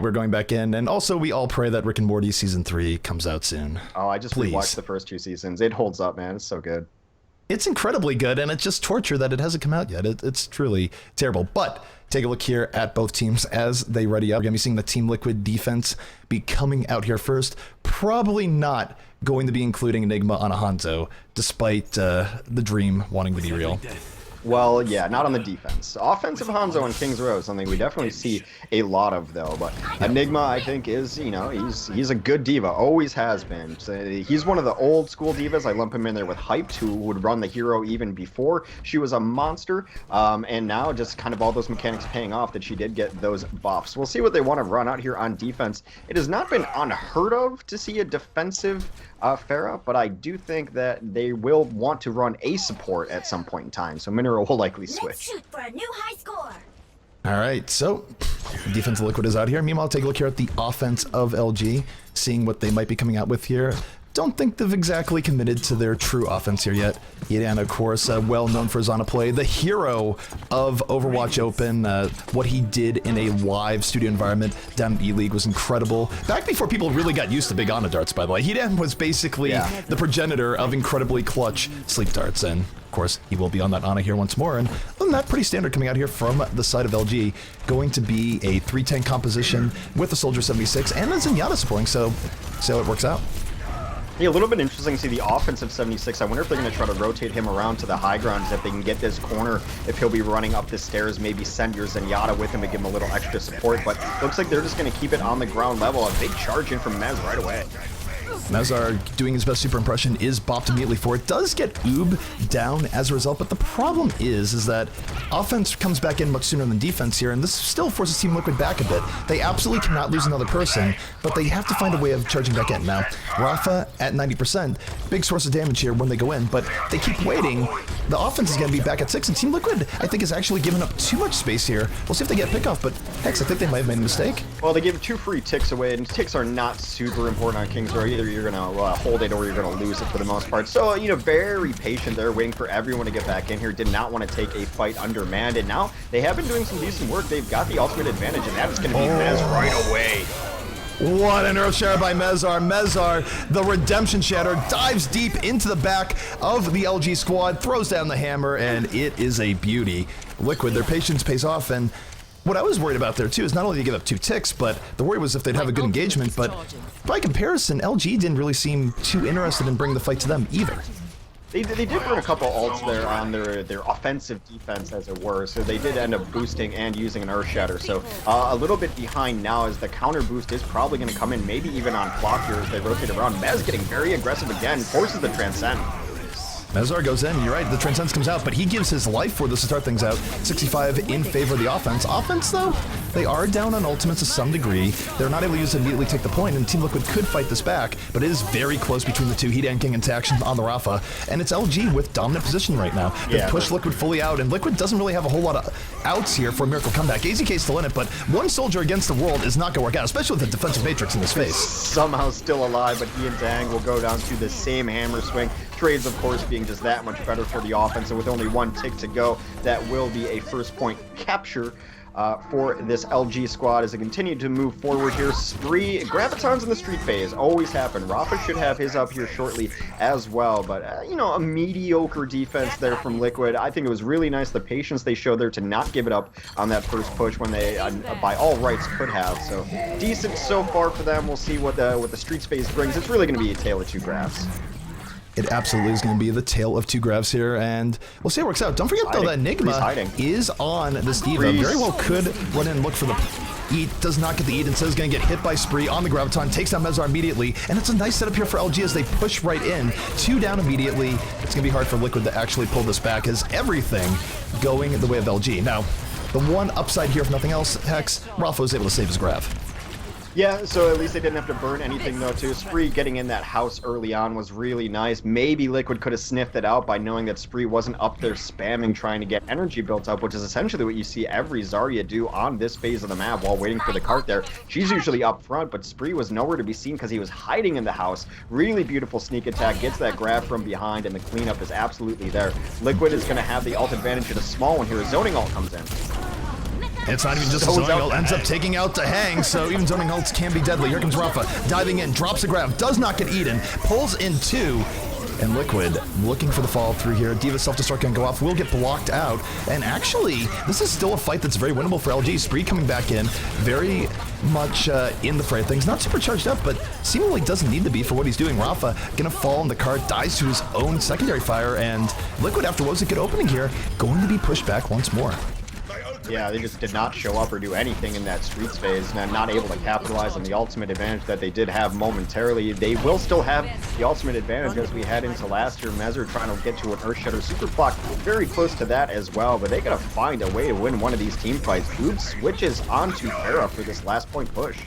We're going back in, and also we all pray that Rick and Morty Season 3 comes out soon. Oh, I just Please. rewatched the first 2 seasons. It holds up, man. It's so good. It's incredibly good, and it's just torture that it hasn't come out yet. It's truly terrible. But take a look here at both teams as they ready up. We're going to be seeing the Team Liquid defense be coming out here first. Probably not going to be including Enigma on a Hanzo, despite the dream wanting to be real. Well, yeah, not on the defense. Offensive Hanzo and King's Row is something we definitely see a lot of, though. But Enigma, I think, is, you know, he's a good diva. Always has been. So he's one of the old school divas. I lump him in there with Hyped, who would run the hero even before she was a monster. And now just kind of all those mechanics paying off that she did get those buffs. We'll see what they want to run out here on defense. It has not been unheard of to see a defensive Pharah, but I do think that they will want to run a support at some point in time, so Mineral will likely switch. Let's shoot for a new high score. All right, so defense of Liquid is out here. Meanwhile, take a look here at the offense of LG, seeing what they might be coming out with here. Don't think they've exactly committed to their true offense here yet. Yidan, of course, well known for his Zana play, the hero of Overwatch Open. What he did in a live studio environment down in E-League was incredible. Back before people really got used to big Ana darts, by the way. Yidan was basically the progenitor of incredibly clutch sleep darts, and of course, he will be on that Ana here once more. And other than that, pretty standard coming out here from the side of LG. Going to be a 3-tank composition with a Soldier 76 and a Zenyatta supporting, so see how it works out. Yeah, a little bit interesting to see the offensive 76. I wonder if they're going to try to rotate him around to the high grounds, if they can get this corner, if he'll be running up the stairs, maybe send your Zenyatta with him to give him a little extra support. But looks like they're just going to keep it on the ground level. A big charge in from Mez right away. Mezar doing his best super impression is bopped immediately for it. Does get Oob down as a result, but the problem is that offense comes back in much sooner than defense here, and this still forces Team Liquid back a bit. They absolutely cannot lose another person, but they have to find a way of charging back in. Now, Rafa at 90%, big source of damage here when they go in, but they keep waiting. The offense is going to be back at 6, and Team Liquid, I think, is actually giving up too much space here. We'll see if they get a pickoff, but Hex, I think they might have made a mistake. Well, they gave 2 free ticks away, and ticks are not super important on King's Row. Either you're going to hold it or you're going to lose it for the most part. So, you know, very patient there, waiting for everyone to get back in here. Did not want to take a fight undermanned, and now they have been doing some decent work. They've got the ultimate advantage, and that is going to be Mez right away. What an Earth Shatter by Mezar. Mezar, the Redemption Shatter, dives deep into the back of the LG squad, throws down the hammer, and it is a beauty. Liquid, their patience pays off, and what I was worried about there, too, is not only did they give up 2 ticks, but the worry was if they'd have a good engagement, but by comparison, LG didn't really seem too interested in bringing the fight to them either. They did burn a couple ults there on their offensive defense, as it were, so they did end up boosting and using an Earth Shatter. So a little bit behind now, as the counter boost is probably going to come in, maybe even on clock here as they rotate around. Mez getting very aggressive again, forces the Transcend. Mezar goes in, you're right, the Transcends comes out, but he gives his life for this to start things out. 65 in favor of the offense. Offense, though, they are down on ultimates to some degree. They're not able to use it immediately take the point, and Team Liquid could fight this back, but it is very close between the two. Yidan King into action on the Rafa, and it's LG with dominant position right now. They've pushed Liquid fully out, and Liquid doesn't really have a whole lot of outs here for a miracle comeback. AZK's still in it, but one soldier against the world is not going to work out, especially with the defensive matrix in his face. Somehow still alive, but he and Dang will go down to the same hammer swing. Trades, of course, being just that much better for the offense, and with only 1 tick to go, that will be a first point capture for this LG squad as they continue to move forward here. Spree, Gravitons in the street phase always happen. Rafa should have his up here shortly as well, but you know, a mediocre defense there from Liquid. I think it was really nice, the patience they showed there to not give it up on that first push when they, by all rights, could have. So decent so far for them. We'll see what the street phase brings. It's really going to be a tale of 2 graphs. It absolutely is going to be the tale of 2 grabs here, and we'll see how it works out. Don't forget, though, that Enigma is on this diva. Very well could run in and look for the eat, does not get the eat, and says going to get hit by Spree on the Graviton, takes down Mezar immediately, and it's a nice setup here for LG as they push right in. 2 down immediately. It's going to be hard for Liquid to actually pull this back, as everything going the way of LG. Now, the one upside here, if nothing else, Hex, Rafa was able to save his grab. Yeah, so at least they didn't have to burn anything, though, too. Spree getting in that house early on was really nice. Maybe Liquid could have sniffed it out by knowing that Spree wasn't up there spamming, trying to get energy built up, which is essentially what you see every Zarya do on this phase of the map while waiting for the cart there. She's usually up front, but Spree was nowhere to be seen because he was hiding in the house. Really beautiful sneak attack, gets that grab from behind, and the cleanup is absolutely there. Liquid is going to have the ult advantage in a small one here. Zoning ult comes in. It's not even just a zoning ult, ends up taking out the hang, so even zoning ults can be deadly. Here comes Rafa, diving in, drops a grab, does not get eaten, pulls in 2, and Liquid looking for the follow through here. Diva's self-destruct can go off, will get blocked out, and actually, this is still a fight that's very winnable for LG. Spree coming back in, very much in the fray of things. Not super charged up, but seemingly doesn't need to be for what he's doing. Rafa gonna fall on the cart, dies to his own secondary fire, and Liquid, after what was a good opening here, going to be pushed back once more. Yeah, they just did not show up or do anything in that Streets phase, and not able to capitalize on the ultimate advantage that they did have momentarily. They will still have the ultimate advantage as we head into last year. Mezzer trying to get to an Earthshatter Super Clock, very close to that as well, but they gotta find a way to win one of these team fights. Oob switches onto Pharah for this last point push.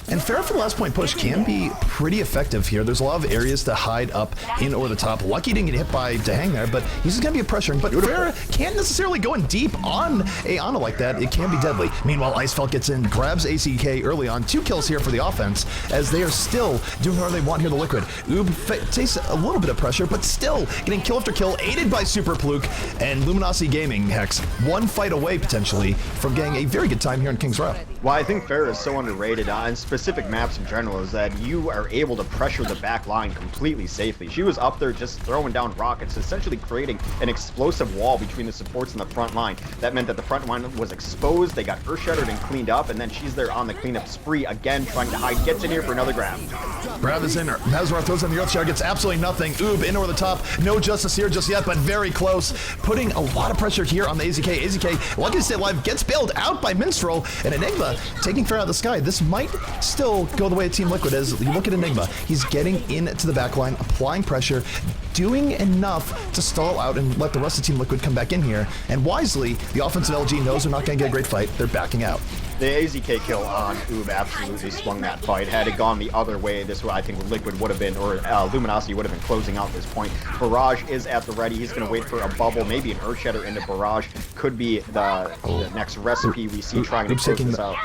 And Pharah for the last point push can be pretty effective here. There's a lot of areas to hide up in over the top. Lucky didn't get hit by Dahang there, but he's just going to be a pressuring. But Pharah can't necessarily go in deep on a Ana like that. It can be deadly. Meanwhile, Icefelt gets in, grabs ACK early on. 2 kills here for the offense, as they are still doing whatever they want here to Liquid. Oob takes a little bit of pressure, but still getting kill after kill, aided by Super Pluke and Luminosity Gaming. Hex, one fight away potentially from getting a very good time here in King's Row. Well, I think Pharah is so underrated on specific maps in general, is that you are able to pressure the back line completely safely. She was up there just throwing down rockets, essentially creating an explosive wall between the supports and the front line. That meant that the front line was exposed, they got earth-shattered and cleaned up, and then she's there on the cleanup spree again, trying to hide, gets in here for another grab. Grab is in, Mazar throws on the Earthshatter, gets absolutely nothing. Oob in over the top, no justice here just yet, but very close. Putting a lot of pressure here on the AZK. AZK, lucky to stay alive, gets bailed out by Minstrel, and Enigma taking Pharah out of the sky. This might still go the way of Team Liquid. As you look at Enigma, he's getting into the back line, applying pressure, doing enough to stall out and let the rest of Team Liquid come back in here. And wisely, the offensive LG knows they're not going to get a great fight. They're backing out. The AZK kill on Oob absolutely swung that fight. Had it gone the other way, this way I think Liquid would have been, or Luminosity would have been closing out this point. Barrage is at the ready. He's going to wait for a bubble, maybe an Earthshatter into Barrage. Could be the next recipe we see trying to close this out.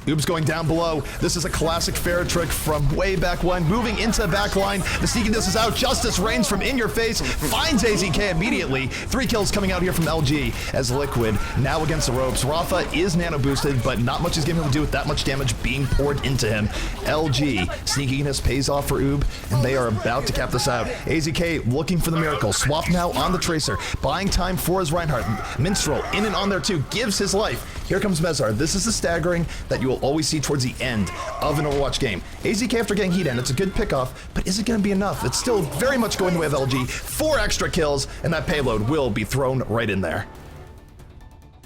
Oob's going down below. This is a classic Pharah trick from way back when. Moving into the back line. The sneakiness is out. Justice reigns from in your face. Finds AZK immediately. 3 kills coming out here from LG as Liquid now against the ropes. Rafa is nano boosted, but not much is getting him to do with that much damage being poured into him. LG, sneakiness pays off for Oob, and they are about to cap this out. AZK looking for the miracle. Swap now on the Tracer. Buying time for his Reinhardt. Minstrel in and on there too. Gives his life. Here comes Mezar. This is the staggering that you will always see towards the end of an Overwatch game. AZK after getting heat in, it's a good pickoff, but is it going to be enough? It's still very much going the way of LG. 4 extra kills, and that payload will be thrown right in there.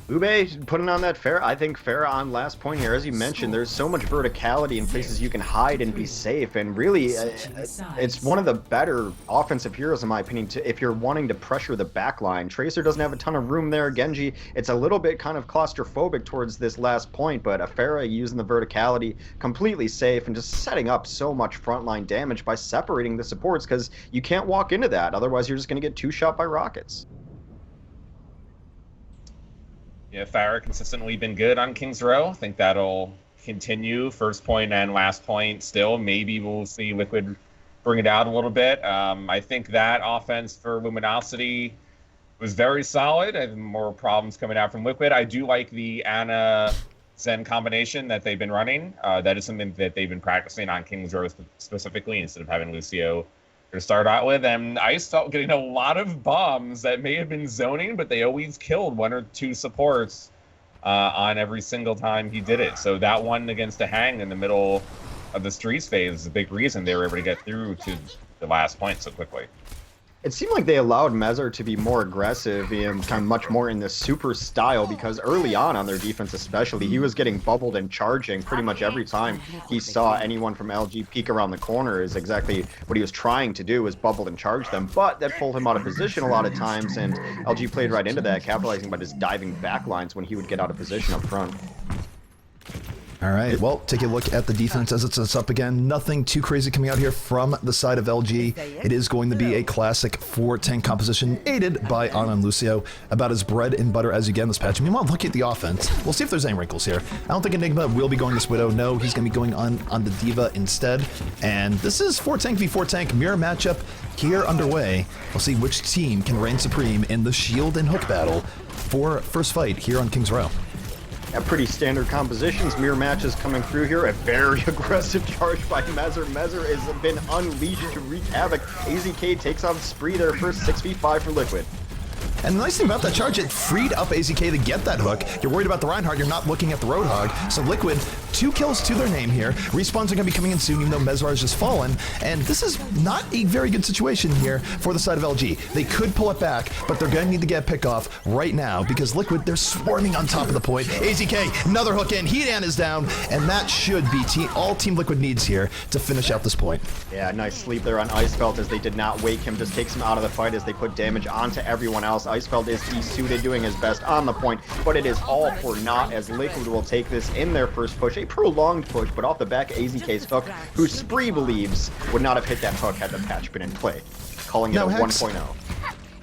Ube putting on that Pharah. I think Pharah on last point here, as you mentioned, there's so much verticality in places you can hide and be safe, and really it's one of the better offensive heroes in my opinion if you're wanting to pressure the backline. Tracer doesn't have a ton of room there. Genji, it's a little bit kind of claustrophobic towards this last point, but a Pharah using the verticality, completely safe and just setting up so much frontline damage by separating the supports, because you can't walk into that, otherwise you're just going to get 2-shot by rockets. Yeah, Pharah consistently been good on King's Row. I think that'll continue. First point and last point still. Maybe we'll see Liquid bring it out a little bit. I think that offense for Luminosity was very solid. I have more problems coming out from Liquid. I do like the Ana Zen combination that they've been running. That is something that they've been practicing on King's Row specifically, instead of having Lucio to start out with. And Icefelt getting a lot of bombs that may have been zoning, but they always killed 1 or 2 supports on every single time he did it. So that one against a hang in the middle of the Streets phase is a big reason they were able to get through to the last point so quickly. It seemed like they allowed Mezzer to be more aggressive and kind of much more in the super style, because early on their defense especially, he was getting bubbled and charging pretty much every time he saw anyone from LG peek around the corner. Is exactly what he was trying to do, is bubble and charge them, but that pulled him out of position a lot of times, and LG played right into that, capitalizing by just diving backlines when he would get out of position up front. All right, well, take a look at the defense as it sets up again. Nothing too crazy coming out here from the side of LG. It is going to be a classic 4-tank composition, aided by Ana and Lucio. About as bread and butter as you get in this patch. Meanwhile, look at the offense. We'll see if there's any wrinkles here. I don't think Enigma will be going this Widow. No, he's going to be going on the Diva instead. And this is 4-tank v 4-tank mirror matchup here underway. We'll see which team can reign supreme in the shield and hook battle for first fight here on King's Row. Pretty standard compositions. Mirror matches coming through here. A very aggressive charge by Mezzer. Mezzer has been unleashed to wreak havoc. AZK takes on Spree there first 6v5 for Liquid. And the nice thing about that charge, it freed up AZK to get that hook. You're worried about the Reinhardt, you're not looking at the Roadhog. So Liquid, 2 kills to their name here. Respawns are going to be coming in soon, even though Mezar has just fallen. And this is not a very good situation here for the side of LG. They could pull it back, but they're going to need to get a pick off right now because Liquid, they're swarming on top of the point. AZK, another hook in, Hedan is down, and that should be all Team Liquid needs here to finish out this point. Yeah, nice sleep there on Icefeld as they did not wake him, just takes him out of the fight as they put damage onto everyone else. Icefeld is desuited, doing his best on the point, but it is all for naught as Liquid will take this in their first push, a prolonged push, but off the back AZK's hook, who Spree believes would not have hit that hook had the patch been in play, calling it a 1.0.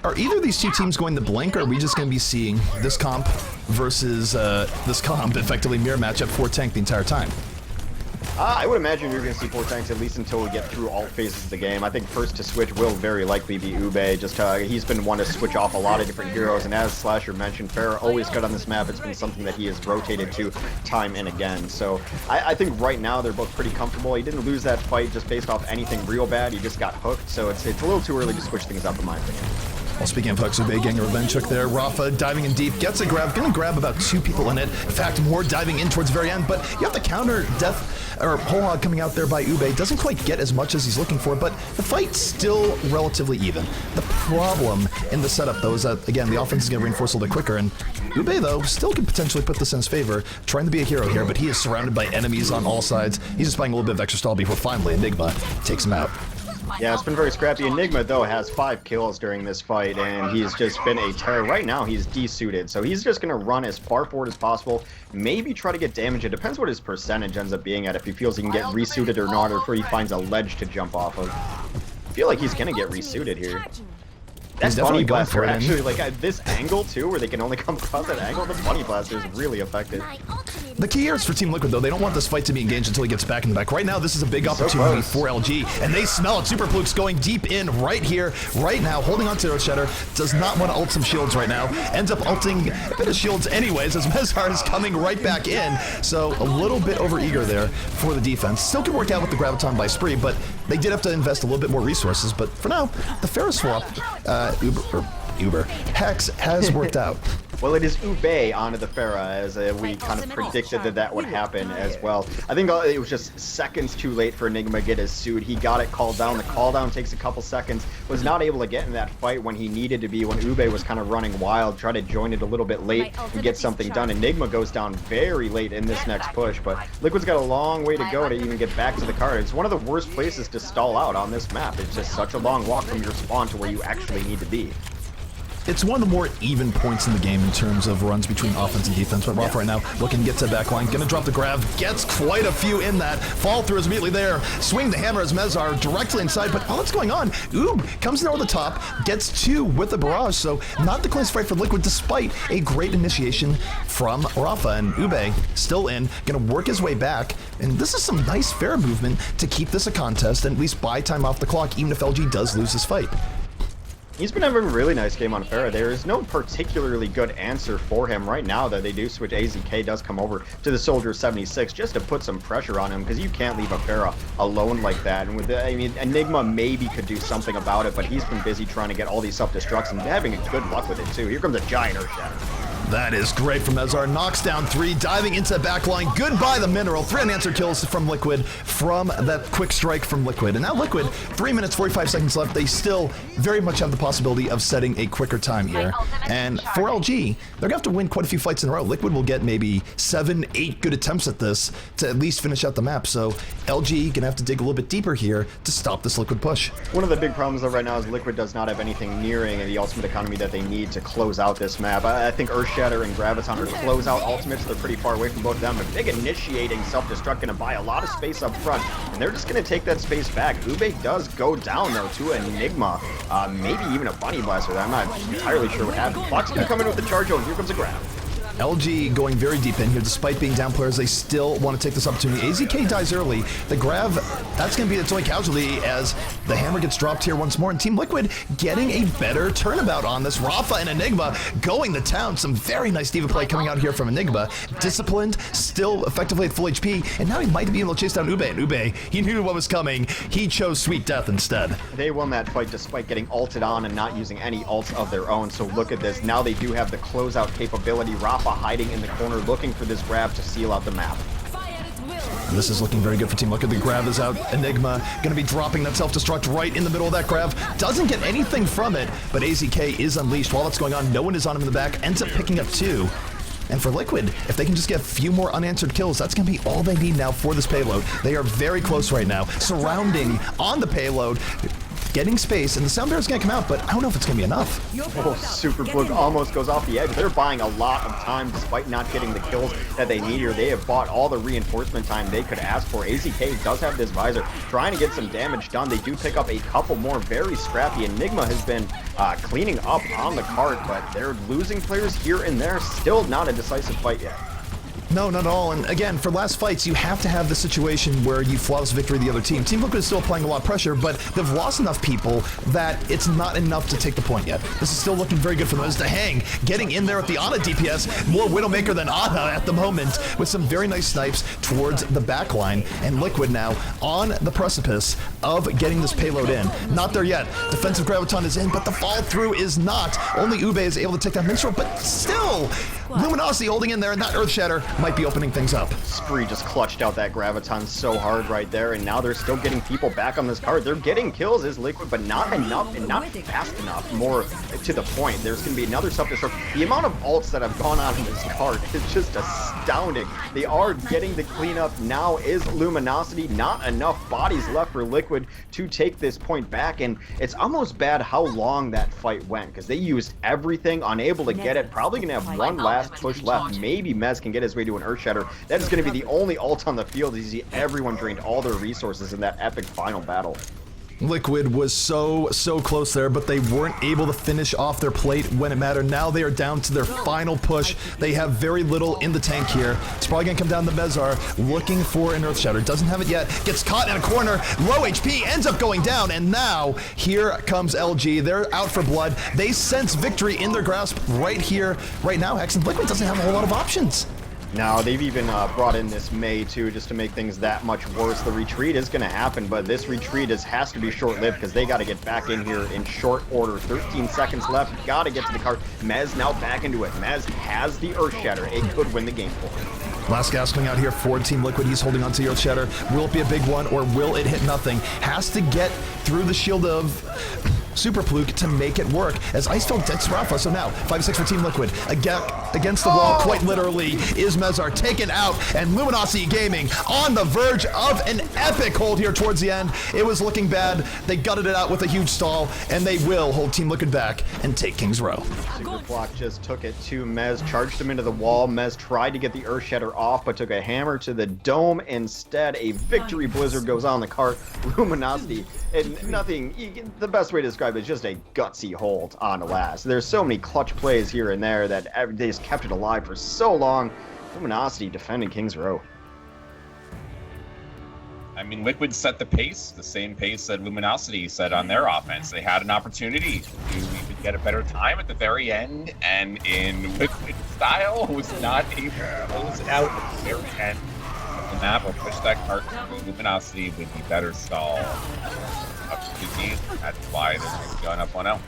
Are either of these two teams going to blink, or are we just going to be seeing this comp versus this comp, effectively mirror matchup for tank the entire time? I would imagine you're going to see 4 tanks at least until we get through all phases of the game. I think first to switch will very likely be Ube. Just he's been one to switch off a lot of different heroes, and as Slasher mentioned, Pharah always good on this map. It's been something that he has rotated to time and again. So I think right now they're both pretty comfortable. He didn't lose that fight just based off anything real bad. He just got hooked, so it's a little too early to switch things up in my opinion. Well, speaking of hooks, Ube getting a revenge hook there. Rafa diving in deep, gets a grab, gonna grab about 2 people in it. In fact, more diving in towards the very end, but you have the counter death, or whole hog coming out there by Ube. Doesn't quite get as much as he's looking for, but the fight's still relatively even. The problem in the setup, though, is that, again, the offense is gonna reinforce a little bit quicker, and Ube, though, still could potentially put this in his favor, trying to be a hero here, but he is surrounded by enemies on all sides. He's just buying a little bit of extra stall before finally Enigma takes him out. Yeah, it's been very scrappy. Enigma, though, has 5 kills during this fight, and he's just been a terror. Right now, he's desuited, so he's just going to run as far forward as possible, maybe try to get damage. It depends what his percentage ends up being at, if he feels he can get resuited or not, or if he finds a ledge to jump off of. I feel like he's going to get resuited here. That Bunny Blaster, actually, like this angle, too, where they can only come across that angle, the Bunny Blaster is really effective. The key here is for Team Liquid, though. They don't want this fight to be engaged until he gets back in the back. Right now, this is a big opportunity for LG, and they smell it. Super Fluke's going deep in right here, right now, holding on to Earthshatter. Does not want to ult some shields right now. Ends up ulting a bit of shields anyways, as Mezar is coming right back in. So a little bit overeager there for the defense. Still can work out with the Graviton by Spree, but they did have to invest a little bit more resources. But for now, the Pharah swap, Hex has worked out. Well, it is Ube onto the Pharah, as we kind of predicted that would happen as well. I think it was just seconds too late for Enigma to get his suit. He got it called down. The call down takes a couple seconds. Was not able to get in that fight when he needed to be, when Ube was kind of running wild. Tried to join it a little bit late and get something done. Enigma goes down very late in this next push, but Liquid's got a long way to go to even get back to the card. It's one of the worst places to stall out on this map. It's just such a long walk from your spawn to where you actually need to be. It's one of the more even points in the game in terms of runs between offense and defense. But Rafa right now looking to get to the back line. Gonna drop the grab. Gets quite a few in that. Fall through is immediately there. Swing the hammer as Mezar directly inside. But what's going on? Oob comes in over the top. Gets 2 with the barrage. So not the cleanest fight for Liquid despite a great initiation from Rafa. And Ube still in. Gonna work his way back. And this is some nice fair movement to keep this a contest and at least buy time off the clock even if LG does lose this fight. He's been having a really nice game on Pharah. There is no particularly good answer for him right now that they do switch. AZK does come over to the Soldier 76 just to put some pressure on him, because you can't leave a Pharah alone like that. And with the, I mean, Enigma maybe could do something about it, but he's been busy trying to get all these self-destructs and having a good luck with it too. Here comes a giant Earthshatter. That is great from Mezar. Knocks down 3, diving into the back line. Goodbye the mineral. 3 unanswered kills from Liquid from that quick strike from Liquid. And now Liquid, 3 minutes, 45 seconds left. They still very much have the possibility of setting a quicker time here. And for LG, they're going to have to win quite a few fights in a row. Liquid will get maybe 7, 8 good attempts at this to at least finish out the map. So LG going to have to dig a little bit deeper here to stop this Liquid push. One of the big problems though right now is Liquid does not have anything nearing the ultimate economy that they need to close out this map. I think Earthshatter and Graviton are closeout ultimates. They're pretty far away from both of them. A big initiating self-destruct going to buy a lot of space up front, and they're just going to take that space back. Ube does go down though to Enigma, maybe even a Bunny Blaster. I'm not entirely sure what happened. Fox going to come in with the charge. Oh, here comes a grab. LG going very deep in here, despite being down players, they still want to take this opportunity. AZK dies early. The Grav, that's going to be its only casualty as the hammer gets dropped here once more, and Team Liquid getting a better turnabout on this. Rafa and Enigma going to town. Some very nice diva play coming out here from Enigma. Disciplined, still effectively at full HP, and now he might be able to chase down Ube. And Ube, he knew what was coming. He chose sweet death instead. They won that fight despite getting ulted on and not using any ults of their own. So look at this. Now they do have the closeout capability. Rafa hiding in the corner, looking for this grab to seal out the map. This is looking very good for Team Liquid. The grab is out. Enigma going to be dropping that self-destruct right in the middle of that grab. Doesn't get anything from it, but AZK is unleashed. While that's going on, no one is on him in the back. Ends up picking up 2. And for Liquid, if they can just get a few more unanswered kills, that's going to be all they need now for this payload. They are very close right now, surrounding on the payload, getting space, and the sound barrier is going to come out, but I don't know if it's going to be enough. Oh, Super Blue almost goes off the edge. They're buying a lot of time despite not getting the kills that they need here. They have bought all the reinforcement time they could ask for. AZK does have this visor, trying to get some damage done. They do pick up a couple more, very scrappy. Enigma has been cleaning up on the cart, but they're losing players here and there. Still not a decisive fight yet. No, not at all. And again, for last fights, you have to have the situation where you flawless victory the other team. Team Liquid is still applying a lot of pressure, but they've lost enough people that it's not enough to take the point yet. This is still looking very good for them. As the Hang getting in there with the Ana DPS, more Widowmaker than Ana at the moment, with some very nice snipes towards the back line. And Liquid now on the precipice of getting this payload in. Not there yet. Defensive Graviton is in, but the fall through is not. Only Ube is able to take down Minstrel, but still, Luminosity holding in there, and that Earthshatter might be opening things up. Spree just clutched out that Graviton so hard right there, and now they're still getting people back on this card. They're getting kills as Liquid, but not enough and not fast enough. More to the point. There's going to be another self-destruct. The amount of ults that have gone on in this card is just astounding. They are getting the cleanup. Now is Luminosity. Not enough bodies left for Liquid to take this point back, and it's almost bad how long that fight went, because they used everything, unable to get it. Probably going to have one last push left. Maybe Mez can get his way to an Earthshatter. That is going to be the only ult on the field. You see everyone drained all their resources in that epic final battle. Liquid was so close there, but they weren't able to finish off their plate when it mattered. Now they are down to their final push. They have very little in the tank here. It's probably going to come down to Mezar, looking for an Earthshatter. Doesn't have it yet. Gets caught in a corner. Low HP, ends up going down, and now here comes LG. They're out for blood. They sense victory in their grasp right here, right now, Hex, and Liquid doesn't have a whole lot of options. Now, they've even brought in this Mei, too, just to make things that much worse. The retreat is going to happen, but this retreat has to be short-lived because they got to get back in here in short order. 13 seconds left. Got to get to the cart. Mez now back into it. Mez has the Earthshatter. It could win the game for him. Last gas coming out here for Team Liquid. He's holding on to the Earthshatter. Will it be a big one, or will it hit nothing? Has to get through the shield of Super Fluke to make it work, as Icefeld dead Rafa. So now 5-6 for Team Liquid. Against the wall, quite literally, is Mezar taken out, and Luminosity Gaming on the verge of an epic hold here towards the end. It was looking bad. They gutted it out with a huge stall, and they will hold Team Liquid back and take King's Row. Superblock just took it to Mez, charged him into the wall. Mez tried to get the Earthshatter off, but took a hammer to the dome instead. A victory blizzard goes on the cart. Luminosity, and nothing, the best way to describe it is just a gutsy hold on the last. There's so many clutch plays here and there that they just kept it alive for so long. Luminosity defending King's Row. I mean, Liquid set the pace, the same pace that Luminosity set on their offense. They had an opportunity to even get a better time at the very end, and in Liquid style, was not able to close it out at the very end of the map or push that cart through. Luminosity with the better stall of the disease. That's why they're going up 1-0.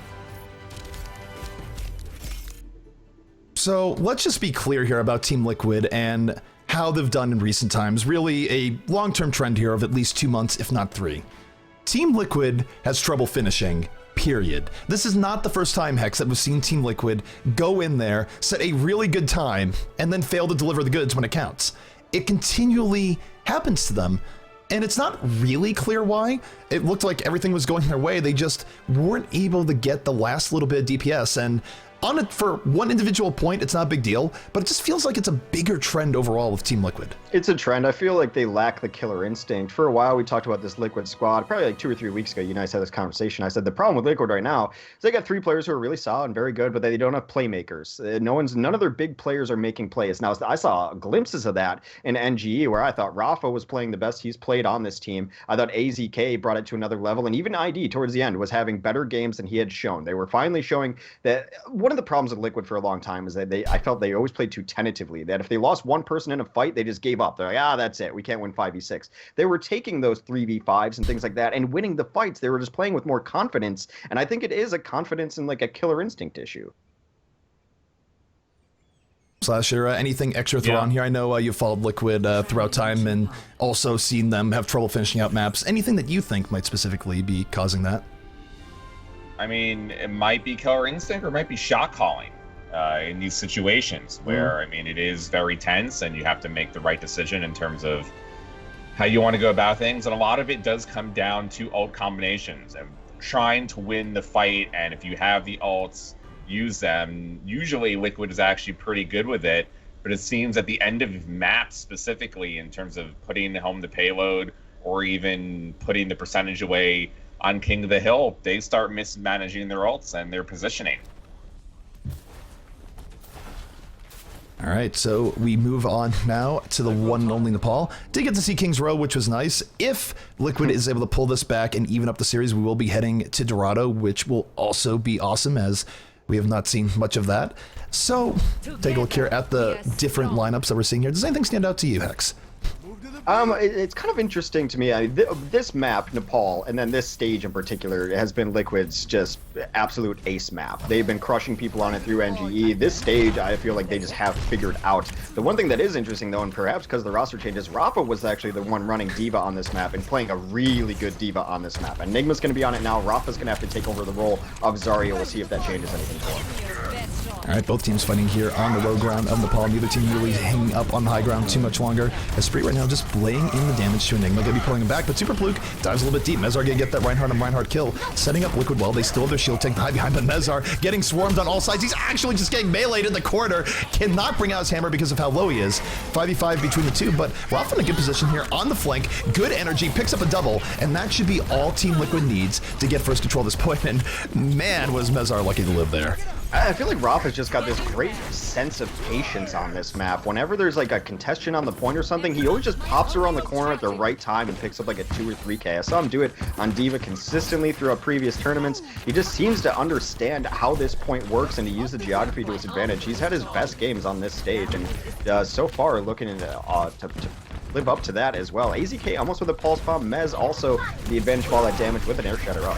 So let's just be clear here about Team Liquid and how they've done in recent times. Really a long-term trend here of at least 2 months, if not 3. Team Liquid has trouble finishing, period. This is not the first time, Hex, that we've seen Team Liquid go in there, set a really good time, and then fail to deliver the goods when it counts. It continually happens to them, and it's not really clear why. It looked like everything was going their way. They just weren't able to get the last little bit of DPS, and on it for one individual point, it's not a big deal, but it just feels like it's a bigger trend overall with Team Liquid. It's a trend. I feel like they lack the killer instinct. For a while, we talked about this Liquid squad. Probably like 2 or 3 weeks ago, you and I had this conversation. I said the problem with Liquid right now is they got 3 players who are really solid and very good, but they don't have playmakers. None of their big players are making plays. Now, I saw glimpses of that in NGE, where I thought Rafa was playing the best he's played on this team. I thought AZK brought it to another level, and even ID towards the end was having better games than he had shown. They were finally showing that one of the problems with Liquid for a long time is that I felt they always played too tentatively. That if they lost one person in a fight, they just gave up. They're like, that's it. We can't win 5v6. They were taking those 3v5s and things like that and winning the fights. They were just playing with more confidence. And I think it is a confidence and like a killer instinct issue. Slasher, anything extra throw on here? I know you've followed Liquid throughout time and also seen them have trouble finishing out maps. Anything that you think might specifically be causing that? I mean, it might be killer instinct or it might be shot calling. In these situations where, I mean, it is very tense and you have to make the right decision in terms of how you want to go about things. And a lot of it does come down to ult combinations and trying to win the fight. And if you have the ults, use them. Usually Liquid is actually pretty good with it, but it seems at the end of maps specifically in terms of putting home the payload or even putting the percentage away on King of the Hill, they start mismanaging their ults and their positioning. All right, so we move on now to the one and only Nepal. Did get to see King's Row, which was nice. If Liquid is able to pull this back and even up the series, we will be heading to Dorado, which will also be awesome, as we have not seen much of that. So, take a look here at the different lineups that we're seeing here. Does anything stand out to you, Hex? It's kind of interesting to me. I mean, this map, Nepal, and then this stage in particular, has been Liquid's just absolute ace map. They've been crushing people on it through NGE. This stage, I feel like they just have figured out. The one thing that is interesting, though, and perhaps because the roster changes, Rafa was actually the one running D.Va on this map and playing a really good D.Va on this map. Enigma's going to be on it now. Rafa's going to have to take over the role of Zarya. We'll see if that changes anything for him. All right, both teams fighting here on the low ground of Nepal. Neither team really hanging up on the high ground too much longer. As Spree right now just laying in the damage to Enigma. Gonna be pulling him back, but Super Fluke dives a little bit deep. Mezar gonna get that Reinhardt on Reinhardt kill. Setting up Liquid well. They still have their shield tank behind, but Mezar getting swarmed on all sides. He's actually just getting meleeed in the corner. Cannot bring out his hammer because of how low he is. 5v5 between the two, but Rafa in a good position here on the flank. Good energy, picks up a double, and that should be all Team Liquid needs to get first control of this point. And man, was Mezar lucky to live there. I feel like Rafa's just got this great sense of patience on this map. Whenever there's like a contestant on the point or something, he always just pops around the corner at the right time and picks up like a 2 or 3K. I saw him do it on D.Va consistently throughout previous tournaments. He just seems to understand how this point works and to use the geography to his advantage. He's had his best games on this stage, and so far looking to live up to that as well. AZK almost with a pulse bomb. Mez also the advantage ball that damage with an air shatter up.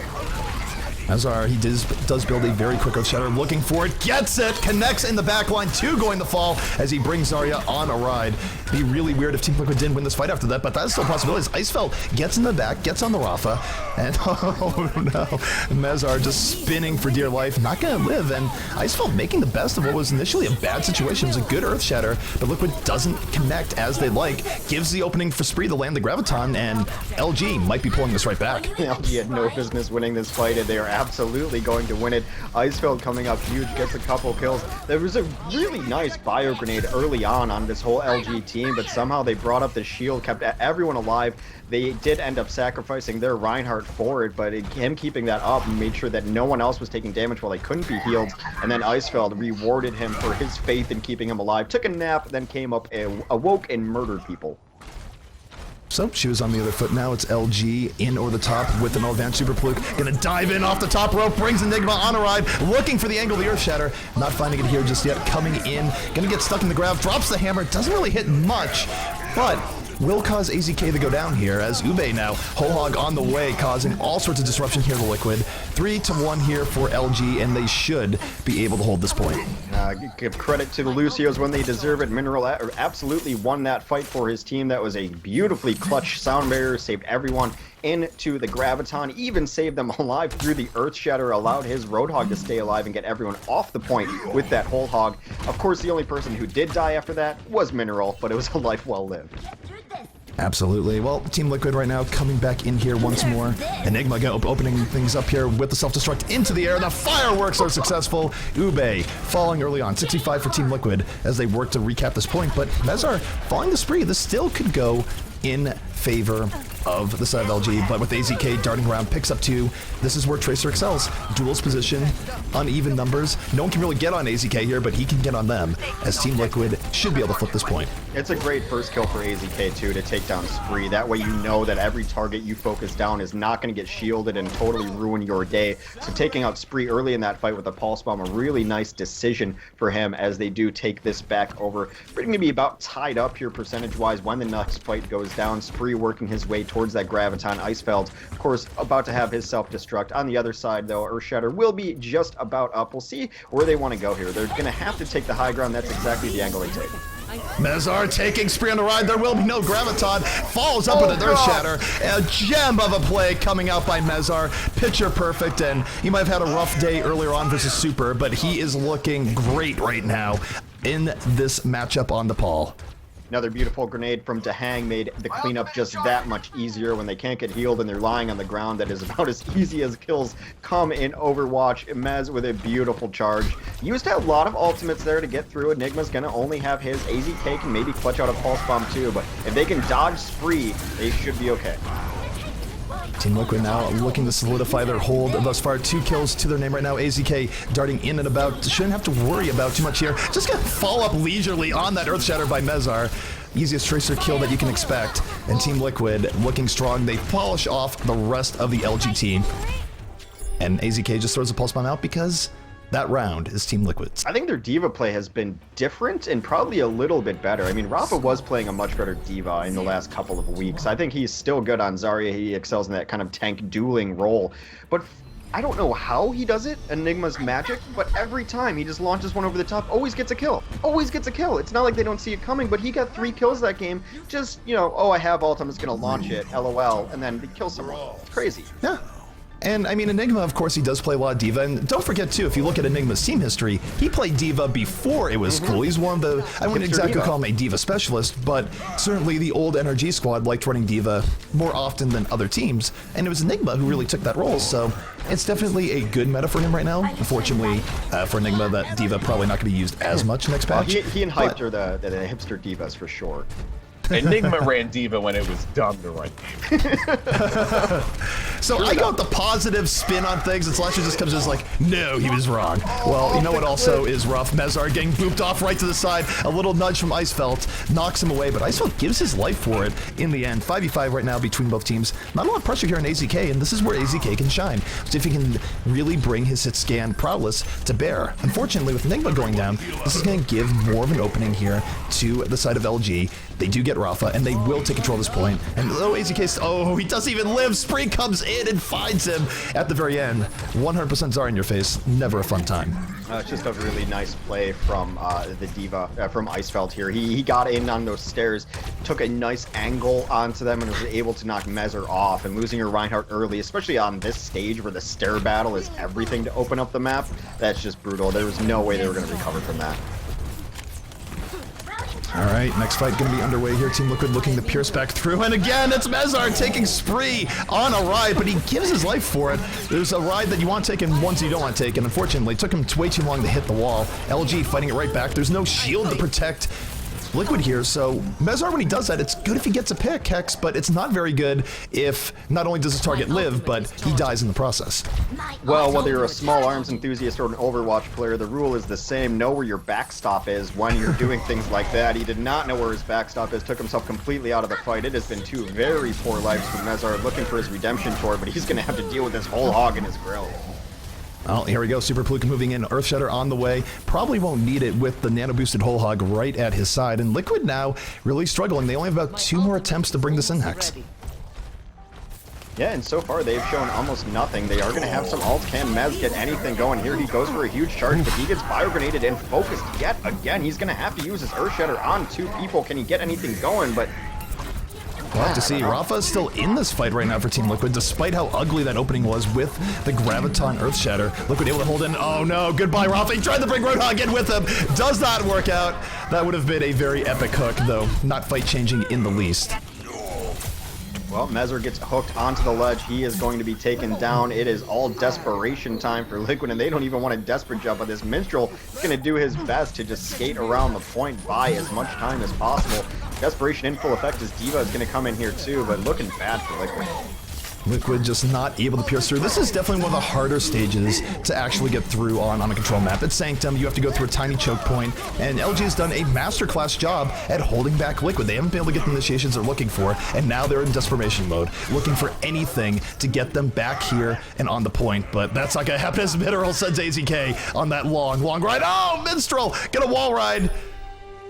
Mezar, he does build a very quick Earth Shatter, looking for it, gets it, connects in the back line, 2 going to fall as he brings Zarya on a ride. Be really weird if Team Liquid didn't win this fight after that, but that's still a possibility. Icefeld gets in the back, gets on the Rafa, and oh no, Mezar just spinning for dear life, not gonna live, and Icefeld making the best of what was initially a bad situation. It was a good Earth Shatter, but Liquid doesn't connect as they'd like, gives the opening for Spree to land the Graviton, and LG might be pulling this right back. LG had no business winning this fight, and they are absolutely going to win it. Icefeld coming up huge, gets a couple kills. There was a really nice bio grenade early on this whole LG team, but somehow they brought up the shield, kept everyone alive. They did end up sacrificing their Reinhardt for it, but him keeping that up made sure that no one else was taking damage while they couldn't be healed. And then Icefeld rewarded him for his faith in keeping him alive. Took a nap, then came up, awoke, and murdered people. So, she was on the other foot now. It's LG in over the top with an advanced Super Fluke. Gonna dive in off the top rope, brings Enigma on a ride, looking for the angle of the Earth Shatter. Not finding it here just yet, coming in. Gonna get stuck in the grab, drops the hammer, doesn't really hit much, but will cause AZK to go down here as Ube now, whole hog on the way, causing all sorts of disruption here to Liquid. 3-1 here for LG, and they should be able to hold this point. Give credit to the Lucios when they deserve it. Mineral absolutely won that fight for his team. That was a beautifully clutch sound barrier, saved everyone into the Graviton, even saved them alive through the Earth Shatter, allowed his Roadhog to stay alive and get everyone off the point with that whole hog. Of course, the only person who did die after that was Mineral, but it was a life well lived. Absolutely. Well, Team Liquid right now coming back in here once more. Enigma opening things up here with the self-destruct into the air. The fireworks are successful. Ube falling early on. 65 for Team Liquid as they work to recap this point. But Mezar falling the spree. This still could go in favor of the side of LG, but with AZK darting around, picks up 2. This is where Tracer excels. Duel's position, uneven numbers. No one can really get on AZK here, but he can get on them, as Team Liquid should be able to flip this point. It's a great first kill for AZK too, to take down Spree. That way you know that every target you focus down is not going to get shielded and totally ruin your day. So taking out Spree early in that fight with a pulse bomb, a really nice decision for him as they do take this back over. We're going to be about tied up here percentage-wise when the next fight goes down. Spree working his way towards that Graviton Icefeld. Of course, about to have his self-destruct. On the other side, though, Earthshatter will be just about up. We'll see where they want to go here. They're going to have to take the high ground. That's exactly the angle they take. Mezar taking Spree on the ride. There will be no Graviton. Falls up with an Earthshatter. A gem of a play coming out by Mezar. Picture perfect, and he might have had a rough day earlier on versus Super, but he is looking great right now in this matchup on the Paul. Another beautiful grenade from Dahang made the cleanup just that much easier. When they can't get healed and they're lying on the ground, that is about as easy as kills come in Overwatch. Mez with a beautiful charge. Used a lot of ultimates there to get through. Enigma's going to only have his. AZK can maybe clutch out a Pulse Bomb too, but if they can dodge Spree, they should be okay. Team Liquid now looking to solidify their hold thus far. 2 kills to their name right now. AZK darting in and about. Shouldn't have to worry about too much here. Just gonna fall up leisurely on that Earthshatter by Mezar. Easiest Tracer kill that you can expect. And Team Liquid looking strong. They polish off the rest of the LG team. And AZK just throws a pulse bomb out because that round is Team Liquid's. I think their D.Va play has been different and probably a little bit better. I mean, Rafa was playing a much better D.Va in the last couple of weeks. I think he's still good on Zarya. He excels in that kind of tank dueling role. But I don't know how he does it, Enigma's magic, but every time he just launches one over the top, always gets a kill. Always gets a kill. It's not like they don't see it coming, but he got 3 kills that game. Just, you know, oh, I have ult, I'm just going to launch it, LOL, and then kill someone. It's crazy. Yeah. And I mean, Enigma, of course, he does play a lot of D.Va. And don't forget, too, if you look at Enigma's team history, he played D.Va before it was cool. He's one of the, I wouldn't exactly call him a D.Va specialist, but certainly the old NRG squad liked running D.Va more often than other teams. And it was Enigma who really took that role. So it's definitely a good meta for him right now. Unfortunately, for Enigma, that D.Va probably not going to be used as much next patch. He and Hyped are the hipster D.Vas for sure. Enigma ran D.Va when it was dumb to run D.Va. So I got the positive spin on things, and Slasher just comes in as like, no, he was wrong. Well, you know what also is rough? Mezar getting booped off right to the side. A little nudge from Icefeld knocks him away, but Icefeld gives his life for it in the end. 5v5 right now between both teams. Not a lot of pressure here on AZK, and this is where AZK can shine. So if he can really bring his hit scan prowess to bear. Unfortunately, with Enigma going down, this is going to give more of an opening here to the side of LG. They do get Rafa, and they will take control of this point. And AZK, oh, he doesn't even live. Spree comes in and finds him at the very end. 100% Zarya in your face. Never a fun time. It's just a really nice play from the D.Va, from Icefeld here. He got in on those stairs, took a nice angle onto them, and was able to knock Mezar off. And losing your Reinhardt early, especially on this stage where the stair battle is everything to open up the map, that's just brutal. There was no way they were going to recover from that. All right, next fight going to be underway here. Team Liquid looking to pierce back through, and again, it's Mezar taking Spree on a ride, but he gives his life for it. There's a ride that you want to take and ones you don't want to take, and unfortunately, it took him way too long to hit the wall. LG fighting it right back. There's no shield to protect Liquid here, so Mezar, when he does that, it's good if he gets a pick, Hex, but it's not very good if not only does his target live, but he dies in the process. Well, whether you're a small arms enthusiast or an Overwatch player, the rule is the same. Know where your backstop is when you're doing things like that. He did not know where his backstop is, took himself completely out of the fight. It has been 2 very poor lives for Mezar, looking for his redemption tour, but he's going to have to deal with this whole hog in his grill. Well, here we go. Super Pluke moving in. Earthshatter on the way. Probably won't need it with the nano-boosted whole hog right at his side. And Liquid now really struggling. They only have about 2 more attempts to bring this in, Hex. Yeah, and so far they've shown almost nothing. They are going to have some ult. Can Mez get anything going here? He goes for a huge charge, but he gets fire grenaded and focused yet again. He's going to have to use his Earthshatter on 2 people. Can he get anything going? But we'll have to see. Rafa is still in this fight right now for Team Liquid, despite how ugly that opening was with the Graviton Earthshatter. Liquid able to hold in. Oh no, goodbye Rafa. He tried to bring Roadhog in with him. Does not work out. That would have been a very epic hook, though. Not fight changing in the least. Well, Mezzer gets hooked onto the ledge. He is going to be taken down. It is all desperation time for Liquid, and they don't even want a desperate jump on this. Minstrel is going to do his best to just skate around the point, buy as much time as possible. Desperation in full effect as D.Va is going to come in here too, but looking bad for Liquid. Liquid just not able to pierce through. This is definitely one of the harder stages to actually get through on a control map. At Sanctum, you have to go through a tiny choke point, and LG has done a masterclass job at holding back Liquid. They haven't been able to get the initiations they're looking for, and now they're in desperation mode, looking for anything to get them back here and on the point, but that's not gonna happen as Mitterl sends AZK on that long ride. Oh, Minstrel, get a wall ride!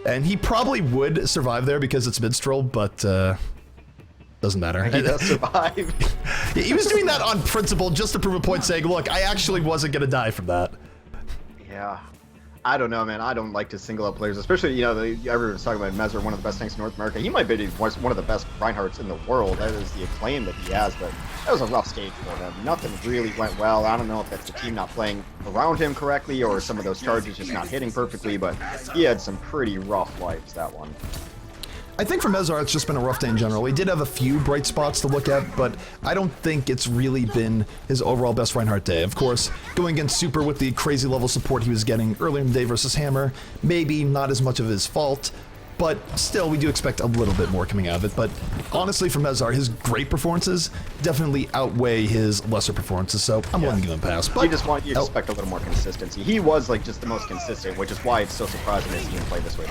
And he probably would survive there because it's Minstrel, but doesn't matter. He does survive. He was doing that on principle just to prove a point, saying, look, I actually wasn't going to die from that. Yeah. I don't know, man. I don't like to single out players, especially, you know, everyone's talking about Mezzer, one of the best tanks in North America. He might be one of the best Reinhardts in the world. That is the acclaim that he has, but that was a rough stage for him. Nothing really went well. I don't know if that's the team not playing around him correctly or some of those charges just not hitting perfectly, but he had some pretty rough wipes, that one. I think for Mezar, it's just been a rough day in general. He did have a few bright spots to look at, but I don't think it's really been his overall best Reinhardt day. Of course, going against Super with the crazy level support he was getting earlier in the day versus Hammer, maybe not as much of his fault, but still, we do expect a little bit more coming out of it. But honestly, for Mezar, his great performances definitely outweigh his lesser performances, so I'm willing to give him a pass. But you expect a little more consistency. He was like just the most consistent, which is why it's so surprising to see him play this way.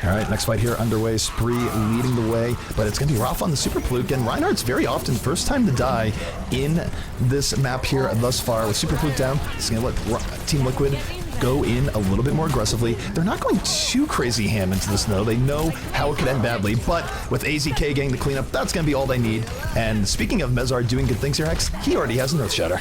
All right, next fight here underway. Spree leading the way, but it's going to be rough on the Super Fluke, and Reinhardt's very often first time to die in this map here thus far. With Super Fluke down, it's going to let Team Liquid go in a little bit more aggressively. They're not going too crazy ham into this, though. They know how it could end badly, but with AZK getting the cleanup, that's going to be all they need. And speaking of Mezar doing good things here, Hex, he already has an Earth Shatter.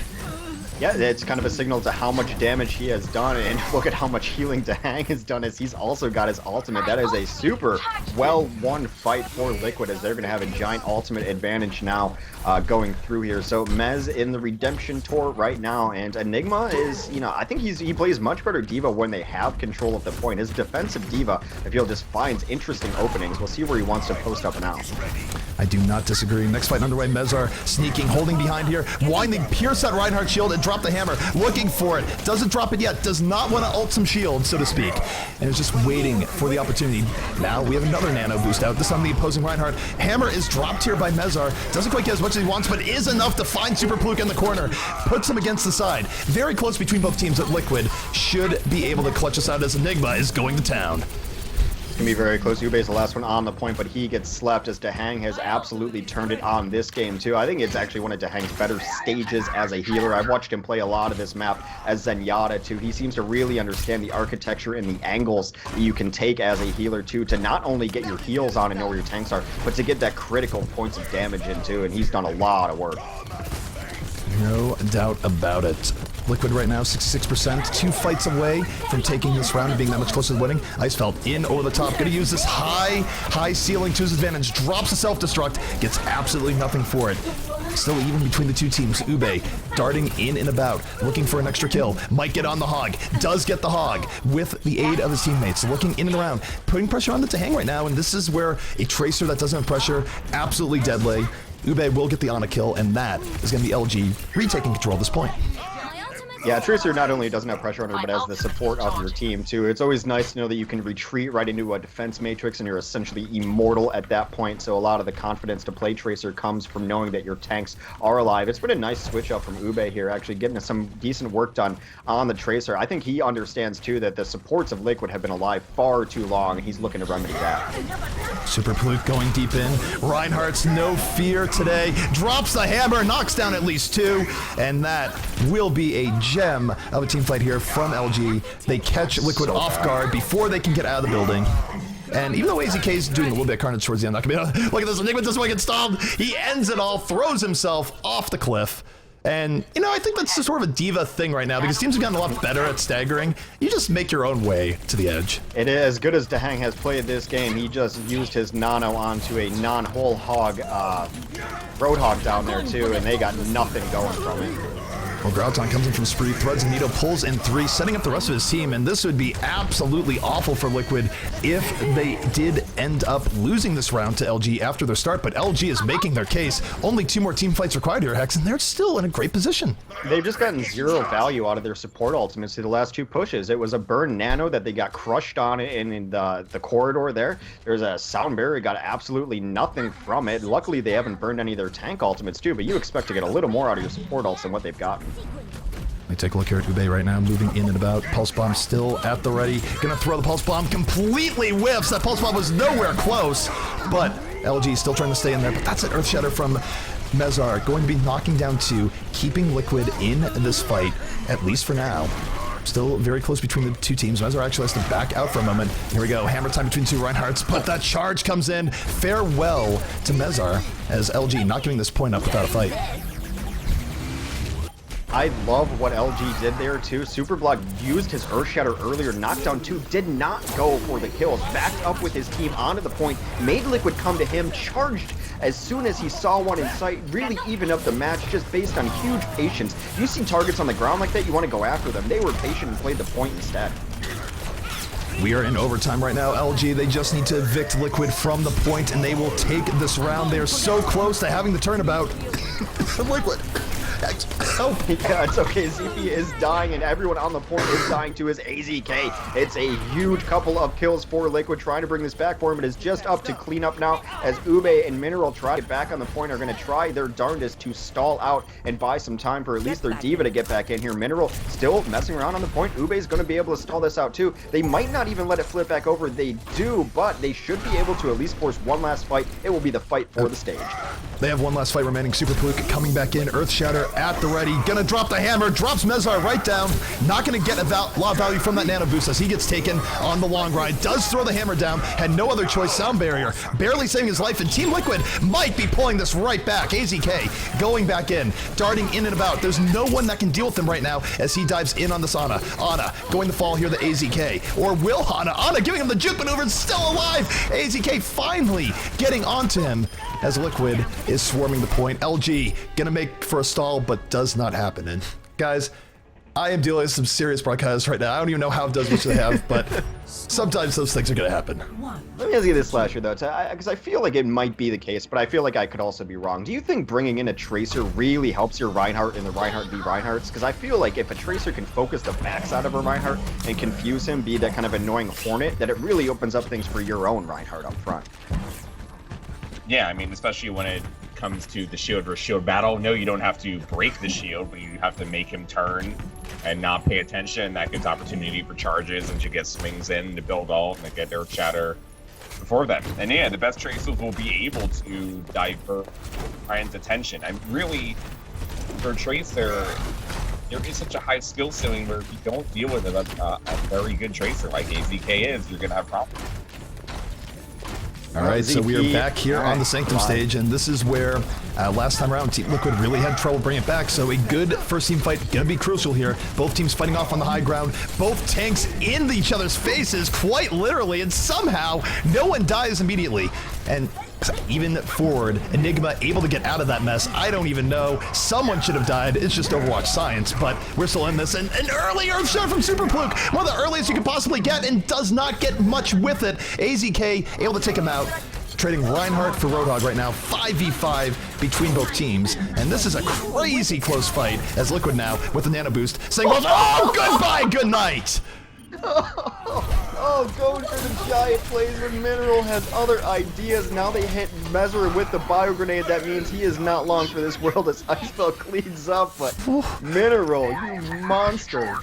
Yeah, it's kind of a signal to how much damage he has done, and look at how much healing Dahang has done as he's also got his ultimate. That is a super well-won fight for Liquid, as they're going to have a giant ultimate advantage now going through here. So Mez in the Redemption Tour right now, and Enigma is, you know, I think he plays much better D.Va when they have control of the point. His defensive D.Va, if he'll just finds interesting openings, we'll see where he wants to post up and out. I do not disagree. Next fight underway, Mezar sneaking, holding behind here, winding, pierce that Reinhardt shield and drop the hammer, looking for it. Doesn't drop it yet, does not want to ult some shield, so to speak, and is just waiting for the opportunity. Now we have another nano boost out, this time the opposing Reinhardt. Hammer is dropped here by Mezar, doesn't quite get as much as he wants, but is enough to find Super Fluke in the corner, puts him against the side. Very close between both teams, that Liquid should be able to clutch us out as Enigma is going to town. Can be very close. Ube is the last one on the point, but he gets slept as Dahang has absolutely turned it on this game too. I think it's actually one of Dahang's better stages as a healer. I've watched him play a lot of this map as Zenyatta too. He seems to really understand the architecture and the angles that you can take as a healer too, to not only get your heals on and know where your tanks are, but to get that critical points of damage in too, and he's done a lot of work. No doubt about it. Liquid right now, 66%, 2 fights away from taking this round and being that much closer to winning. Icefeld in over the top, gonna use this high ceiling to his advantage, drops a self-destruct, gets absolutely nothing for it. Still even between the two teams, Ube darting in and about, looking for an extra kill, might get on the hog, does get the hog with the aid of his teammates, looking in and around, putting pressure on the Dahang right now, and this is where a Tracer that doesn't have pressure, absolutely deadly. Ube will get the Ana kill, and that is going to be LG retaking control at this point. Yeah, Tracer not only doesn't have pressure on her, but has the support of your team too. It's always nice to know that you can retreat right into a defense matrix and you're essentially immortal at that point. So a lot of the confidence to play Tracer comes from knowing that your tanks are alive. It's been a nice switch up from Ube here, actually getting some decent work done on the Tracer. I think he understands too that the supports of Liquid have been alive far too long, and he's looking to remedy that. Super Fluke going deep in. Reinhardt's no fear today. Drops the hammer, knocks down at least 2, and that will be a gem of a team fight here from LG. They catch Liquid off guard before they can get out of the building. And even though AZK is doing a little bit of carnage towards the end, not gonna be look at this, Enigma doesn't want to get stomped. He ends it all, throws himself off the cliff. And, you know, I think that's just sort of a D.Va thing right now, because teams have gotten a lot better at staggering. You just make your own way to the edge. It is as good as Dahang has played this game. He just used his nano onto a non-whole hog Roadhog down there too, and they got nothing going from it. Well, Grauton comes in from Spree, threads Nito, pulls in 3, setting up the rest of his team, and this would be absolutely awful for Liquid if they did end up losing this round to LG after their start, but LG is making their case. Only 2 more team fights required here, Hex, and they're still in a great position. They've just gotten 0 value out of their support ultimates through the last 2 pushes. It was a burn nano that they got crushed on in the corridor there. There's a sound barrier, got absolutely nothing from it. Luckily, they haven't burned any of their tank ultimates too, but you expect to get a little more out of your support ults than what they've gotten. Let me take a look here at Ube right now, moving in and about. Pulse Bomb still at the ready. Gonna throw the Pulse Bomb, completely whiffs. That Pulse Bomb was nowhere close, but LG still trying to stay in there. But that's an Earth Shatter from Mezar, going to be knocking down 2, keeping Liquid in this fight, at least for now. Still very close between the 2 teams. Mezar actually has to back out for a moment. Here we go, hammer time between 2 Reinhardts, but that charge comes in. Farewell to Mezar, as LG not giving this point up without a fight. I love what LG did there too. Superblock used his Earth Shatter earlier, knocked down 2, did not go for the kills, backed up with his team onto the point, made Liquid come to him, charged as soon as he saw one in sight, really evened up the match just based on huge patience. You see targets on the ground like that, you want to go after them. They were patient and played the point instead. We are in overtime right now. LG, they just need to evict Liquid from the point, and they will take this round. They are so close to having the turnabout. Liquid. Oh, yeah, it's okay. ZP is dying, and everyone on the point is dying to his AZK. It's a huge couple of kills for Liquid, trying to bring this back for him. It is just up to clean up now, as Ube and Mineral try to get back on the point, are going to try their darndest to stall out and buy some time for at least their Diva to get back in here. Mineral still messing around on the point. Ube is going to be able to stall this out too. They might not even let it flip back over. They do, but they should be able to at least force one last fight. It will be the fight for the stage. They have one last fight remaining. Super Fluke coming back in. Earth Shatter at the ready. Gonna drop the hammer. Drops Mezar right down. Not gonna get a lot of value from that nano boost as he gets taken on the long ride. Does throw the hammer down. Had no other choice. Sound barrier barely saving his life, and Team Liquid might be pulling this right back. AZK going back in, darting in and about. There's no one that can deal with him right now as he dives in on this Ana. Ana going to fall here, the AZK. Or will Ana? Ana giving him the juke maneuver and still alive. AZK finally getting onto him as Liquid is swarming the point. LG gonna make for a stall, but does not happen. And guys, I am dealing with some serious bronchitis right now. I don't even know how it does what they have, but sometimes those things are gonna happen. Let me ask you this, Slasher, though, because I feel like it might be the case, but I feel like I could also be wrong. Do you think bringing in a Tracer really helps your Reinhardt in the Reinhardt v Reinhardts? Because I feel like if a Tracer can focus the backside of a Reinhardt and confuse him, be that kind of annoying Hornet, that it really opens up things for your own Reinhardt up front. Yeah, I mean, especially when it comes to the shield versus shield battle. No, you don't have to break the shield, but you have to make him turn and not pay attention. That gives opportunity for charges and to get swings in to build ult and to get Earth Shatter before them. And yeah, the best Tracers will be able to divert Ryan's attention. I'm really, for Tracer, there is such a high skill ceiling where if you don't deal with a very good Tracer like AZK is, you're going to have problems. All right, so we are back here on the Sanctum stage, and this is where last time around Team Liquid really had trouble bringing it back, so a good first team fight gonna be crucial here. Both teams fighting off on the high ground, both tanks in each other's faces, quite literally, and somehow no one dies immediately. And even forward, Enigma able to get out of that mess. I don't even know. Someone should have died. It's just Overwatch science, but we're still in this. And an early Earth Shot from Super Fluke, one of the earliest you could possibly get, and does not get much with it. AZK able to take him out. Trading Reinhardt for Roadhog right now, 5v5 between both teams, and this is a crazy close fight as Liquid now with the nano boost saying, oh, goodbye, good night. Oh, goes for the giant plays when Mineral has other ideas. Now they hit Mezar with the bio grenade. That means he is not long for this world as Icefell cleans up, but Mineral, you monster.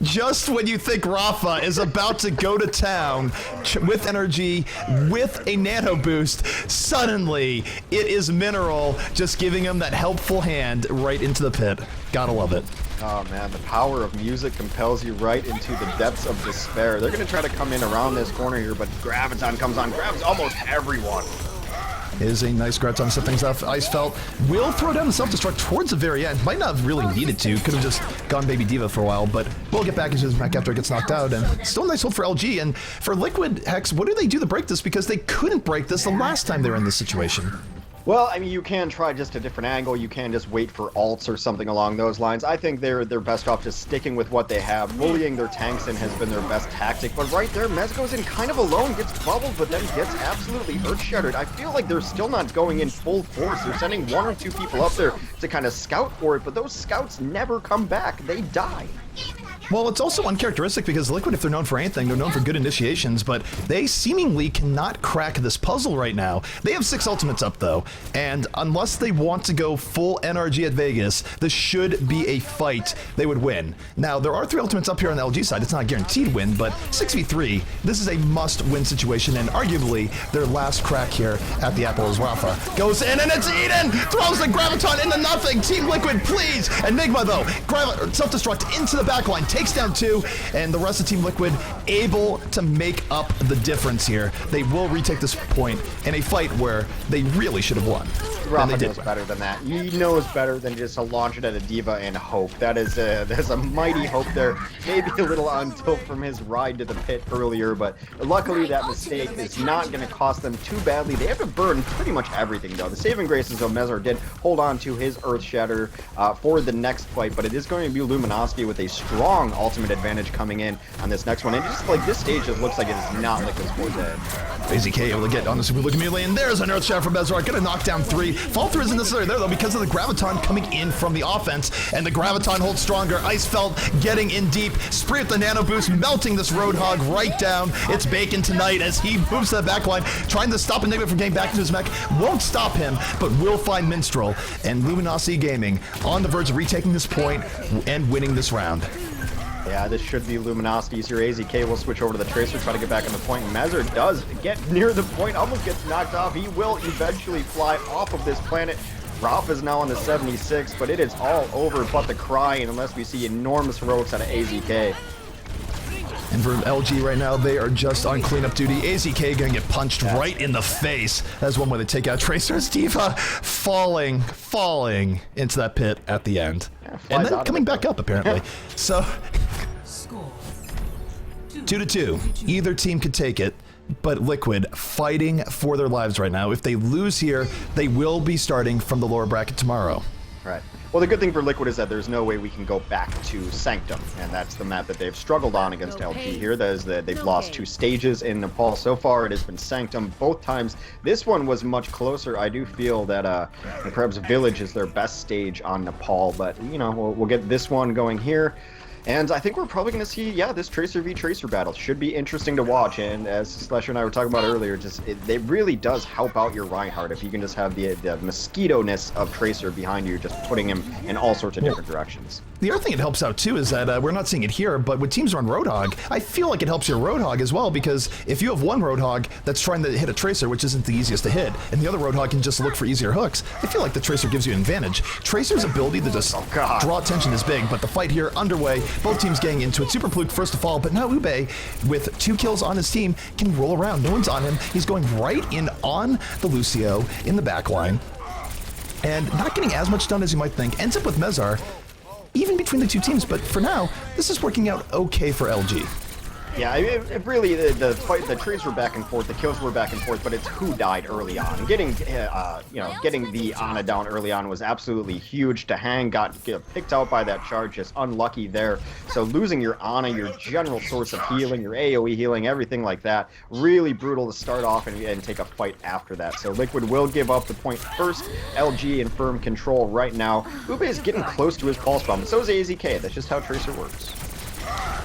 Just when you think Rafa is about to go to town with energy, with a nano boost, suddenly it is Mineral just giving him that helpful hand right into the pit. Gotta love it. Oh man, the power of music compels you right into the depths of despair. They're gonna try to come in around this corner here, but Graviton comes on, grabs almost everyone. Is a nice Graviton to set things off. Icefell will throw down the self-destruct towards the very end. Might not have really needed to. Could have just gone Baby Diva for a while, but we'll get back into his mech after it gets knocked out. And still a nice hold for LG. And for Liquid, Hex, what do they do to break this? Because they couldn't break this the last time they were in this situation. Well, I mean, you can try just a different angle. You can just wait for ults or something along those lines. I think they're best off just sticking with what they have. Bullying their tanks in has been their best tactic. But right there, Mez goes in kind of alone, gets bubbled, but then gets absolutely earth-shattered. I feel like they're still not going in full force. They're sending 1 or 2 people up there to kind of scout for it, but those scouts never come back. They die. Well, it's also uncharacteristic because Liquid, if they're known for anything, they're known for good initiations, but they seemingly cannot crack this puzzle right now. They have 6 ultimates up, though, and unless they want to go full NRG at Vegas, this should be a fight they would win. Now, there are 3 ultimates up here on the LG side. It's not a guaranteed win, but 6v3, this is a must-win situation, and arguably their last crack here at the Apple is Rafa. Goes in, and it's Eden! Throws the Graviton into nothing! Team Liquid, please! Enigma, though, self-destruct into the backline, takes down 2, and the rest of Team Liquid able to make up the difference here. They will retake this point in a fight where they really should have won. Rafa knows better than that. He knows better than just to launch it at a diva and hope. There's a mighty hope there. Maybe a little on tilt from his ride to the pit earlier, but luckily that mistake is not going to cost them too badly. They have to burn pretty much everything, though. The saving graces of Mezar did hold on to his Earth Shatter for the next fight, but it is going to be Luminosity with a strong ultimate advantage coming in on this next one. And just like this stage just looks like it is not Liquid's forte. AZK able to get on the super look immediately, and there's an Earth Shatter from Mezar. Gonna knock down 3. Fall through isn't necessarily there, though, because of the Graviton coming in from the offense, and the Graviton holds stronger. Icefeld getting in deep. Spree with the Nano Boost, melting this Roadhog right down. It's Bacon tonight as he moves to the backline, trying to stop Enigma from getting back into his mech. Won't stop him, but will find Minstrel, and Luminosity Gaming on the verge of retaking this point and winning this round. Yeah, this should be Luminosity's here. AZK will switch over to the Tracer, try to get back on the point. Mezar does get near the point, almost gets knocked off. He will eventually fly off of this planet. Ralph is now on the 76, but it is all over but the crying unless we see enormous heroics out of AZK. And for LG right now, they are just on cleanup duty. AZK gonna get punched right in the face. That's one way to take out Tracer's Diva, falling into that pit at the end. Yeah, and then coming back up, apparently. So, 2-2. Either team could take it, but Liquid fighting for their lives right now. If they lose here, they will be starting from the lower bracket tomorrow. Right. Well, the good thing for Liquid is that there's no way we can go back to Sanctum, and that's the map that they've struggled on against LG here. That is that they've lost 2 stages in Nepal so far. It has been Sanctum both times. This one was much closer. I do feel that perhaps Village is their best stage on Nepal, but you know, we'll get this one going here. And I think we're probably going to see, yeah, this Tracer v Tracer battle should be interesting to watch. And as Slasher and I were talking about earlier, just it really does help out your Reinhardt if you can just have the mosquito-ness of Tracer behind you, just putting him in all sorts of different directions. The other thing it helps out too is that we're not seeing it here, but when teams run Roadhog, I feel like it helps your Roadhog as well, because if you have one Roadhog that's trying to hit a Tracer, which isn't the easiest to hit, and the other Roadhog can just look for easier hooks, I feel like the Tracer gives you an advantage. Tracer's ability to just draw attention is big, but the fight here underway, both teams getting into it. Super Fluke first to fall, but now Ube, with 2 kills on his team, can roll around. No one's on him. He's going right in on the Lucio in the backline, and not getting as much done as you might think. Ends up with Mezar, even between the 2 teams, but for now, this is working out okay for LG. Yeah, it really, the fight, the trees were back and forth, the kills were back and forth, but it's who died early on. Getting, getting the Ana down early on was absolutely huge. To hang, got picked out by that charge, just unlucky there. So losing your Ana, your general source of healing, your AoE healing, everything like that, really brutal to start off and take a fight after that. So Liquid will give up the point first. LG in firm control right now. Ube is getting close to his pulse bomb, so is AZK. That's just how Tracer works.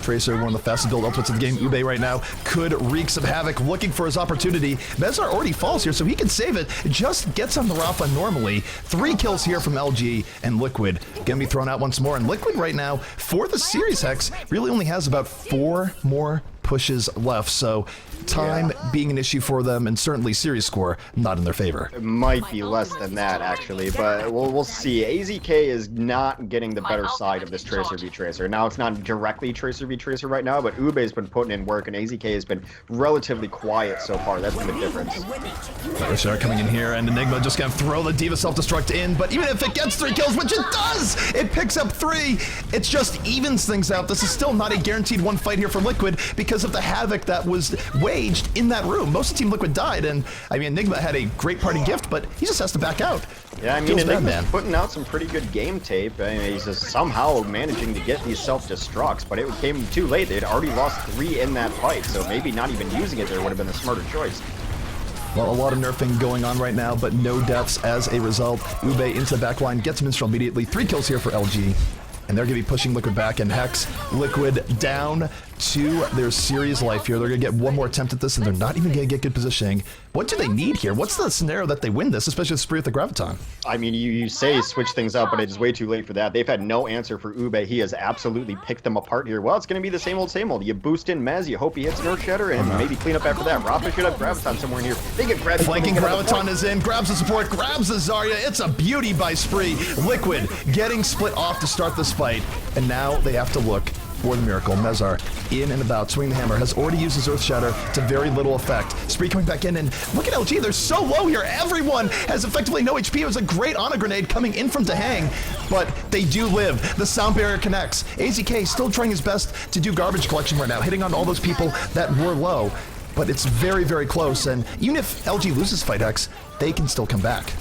Tracer, one of the fastest build ultimates in the game. Ube right now could wreak some havoc, looking for his opportunity. Mezar already falls here, so he can save it. Just gets on the Rafa normally. 3 kills here from LG, and Liquid gonna be thrown out once more. And Liquid right now, for the series hex, really only has about 4 more pushes left, so time being an issue for them, and certainly series score not in their favor. It might be less than that, actually, but we'll see. AZK is not getting the better side of this Tracer v Tracer. Now, it's not directly Tracer v Tracer right now, but Ube's been putting in work, and AZK has been relatively quiet so far. That's been the difference. Tracer coming in here, and Enigma just gonna throw the Diva self-destruct in, but even if it gets 3 kills, which it does, it picks up 3. It just evens things out. This is still not a guaranteed one fight here for Liquid, because because of the havoc that was waged in that room. Most of Team Liquid died, and I mean, Enigma had a great party gift, but he just has to back out. Yeah, I mean, Enigma's putting out some pretty good game tape. I mean, he's just somehow managing to get these self-destructs, but it came too late. They'd already lost 3 in that fight, so maybe not even using it there would have been the smarter choice. Well, a lot of nerfing going on right now, but no deaths as a result. Ube into the backline, gets Minstrel immediately. 3 kills here for LG. And they're going to be pushing Liquid back, and Hex, Liquid down to their series life here. They're going to get one more attempt at this, and they're not even going to get good positioning. What do they need here? What's the scenario that they win this, especially with Spree with the Graviton? I mean, you say switch things up, but it is way too late for that. They've had no answer for Ube. He has absolutely picked them apart here. Well, it's going to be the same old, same old. You boost in Mez, you hope he hits an Earth Shatter, and maybe clean up after that. Rafa should have Graviton somewhere in here. They get Graviton. Flanking Graviton is in, grabs the support, grabs the Zarya. It's a beauty by Spree. Liquid getting split off to start this fight, and now they have to look for the miracle. Mezar in and about, swing the hammer, has already used his Earth Shatter to very little effect. Spree coming back in, and look at LG, they're so low here. Everyone has effectively no HP. It was a great Ana grenade coming in from Dahang, but they do live. The sound barrier connects. AZK still trying his best to do garbage collection right now, hitting on all those people that were low, but it's very, very close, and even if LG loses Fight X, they can still come back.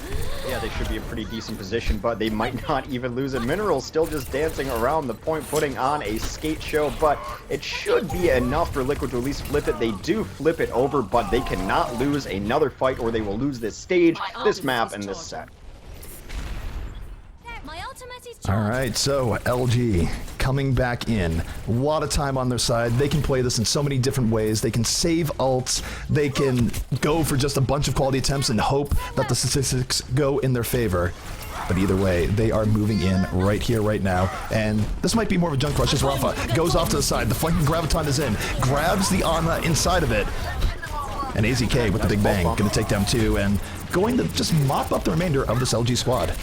Yeah, they should be in a pretty decent position, but they might not even lose it. Mineral still just dancing around the point, putting on a skate show, but it should be enough for Liquid to at least flip it. They do flip it over, but they cannot lose another fight or they will lose this stage, this map, and this set. All right, so LG coming back in. A lot of time on their side. They can play this in so many different ways. They can save ults. They can go for just a bunch of quality attempts and hope that the statistics go in their favor. But either way, they are moving in right here, right now. And this might be more of a junk rush as Rafa goes off to the side. The flanking Graviton is in, grabs the Ana inside of it. And AZK with the big bang, going to take down 2 and going to just mop up the remainder of this LG squad.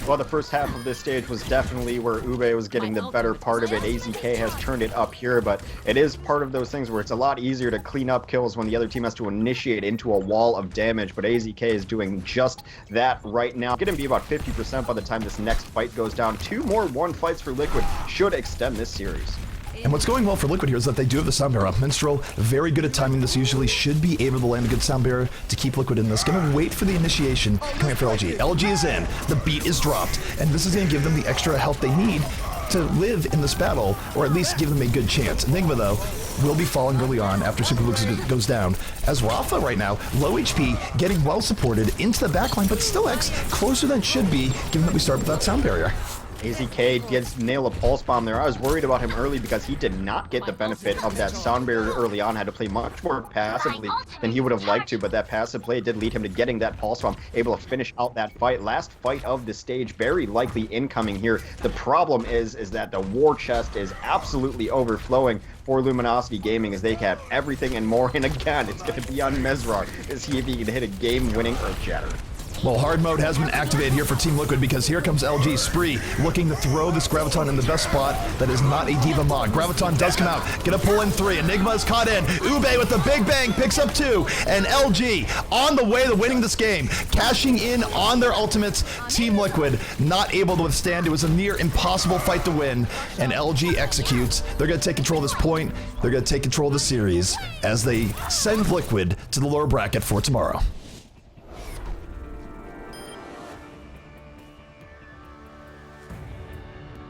Well, the first half of this stage was definitely where Ube was getting the better part of it. AZK has turned it up here, but it is part of those things where it's a lot easier to clean up kills when the other team has to initiate into a wall of damage, but AZK is doing just that right now. Going to be about 50% by the time this next fight goes down. 2 more 1 fights for Liquid should extend this series. And what's going well for Liquid here is that they do have the sound barrier up. Minstrel, very good at timing this, usually should be able to land a good sound barrier to keep Liquid in this. Gonna wait for the initiation coming up for LG. LG is in, the beat is dropped, and this is gonna give them the extra health they need to live in this battle, or at least give them a good chance. Enigma, though, will be falling early on after Super Lucas goes down, as Rafa right now, low HP, getting well supported into the backline, but still X closer than should be, given that we start with that sound barrier. AZK gets nail a pulse bomb there. I was worried about him early because he did not get the benefit of that sound barrier early on. Had to play much more passively than he would have liked to, but that passive play did lead him to getting that pulse bomb, able to finish out that fight. Last fight of the stage, very likely incoming here. The problem is that the war chest is absolutely overflowing for Luminosity Gaming as they have everything and more, and again, it's going to be on Mezrar to see if he can hit a game-winning Earth Shatter. Well, hard mode has been activated here for Team Liquid because here comes LG. Spree looking to throw this Graviton in the best spot that is not a Diva mod. Graviton does come out, gonna pull in 3. Enigma is caught in. Ube with the big bang picks up 2, and LG on the way to winning this game, cashing in on their ultimates. Team Liquid not able to withstand. It was a near impossible fight to win, and LG executes. They're gonna take control of this point. They're gonna take control of the series as they send Liquid to the lower bracket for tomorrow.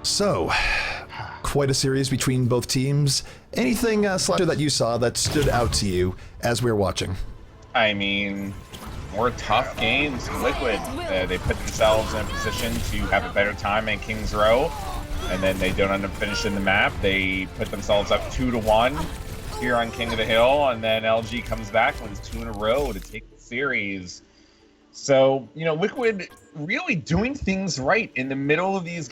So, quite a series between both teams. Anything, Slasher, that you saw that stood out to you as we were watching? I mean, more tough games. Liquid, they put themselves in a position to have a better time in King's Row, and then they don't end up finishing the map. They put themselves up 2-1 here on King of the Hill, and then LG comes back, wins 2 in a row to take the series. So, you know, Liquid really doing things right in the middle of these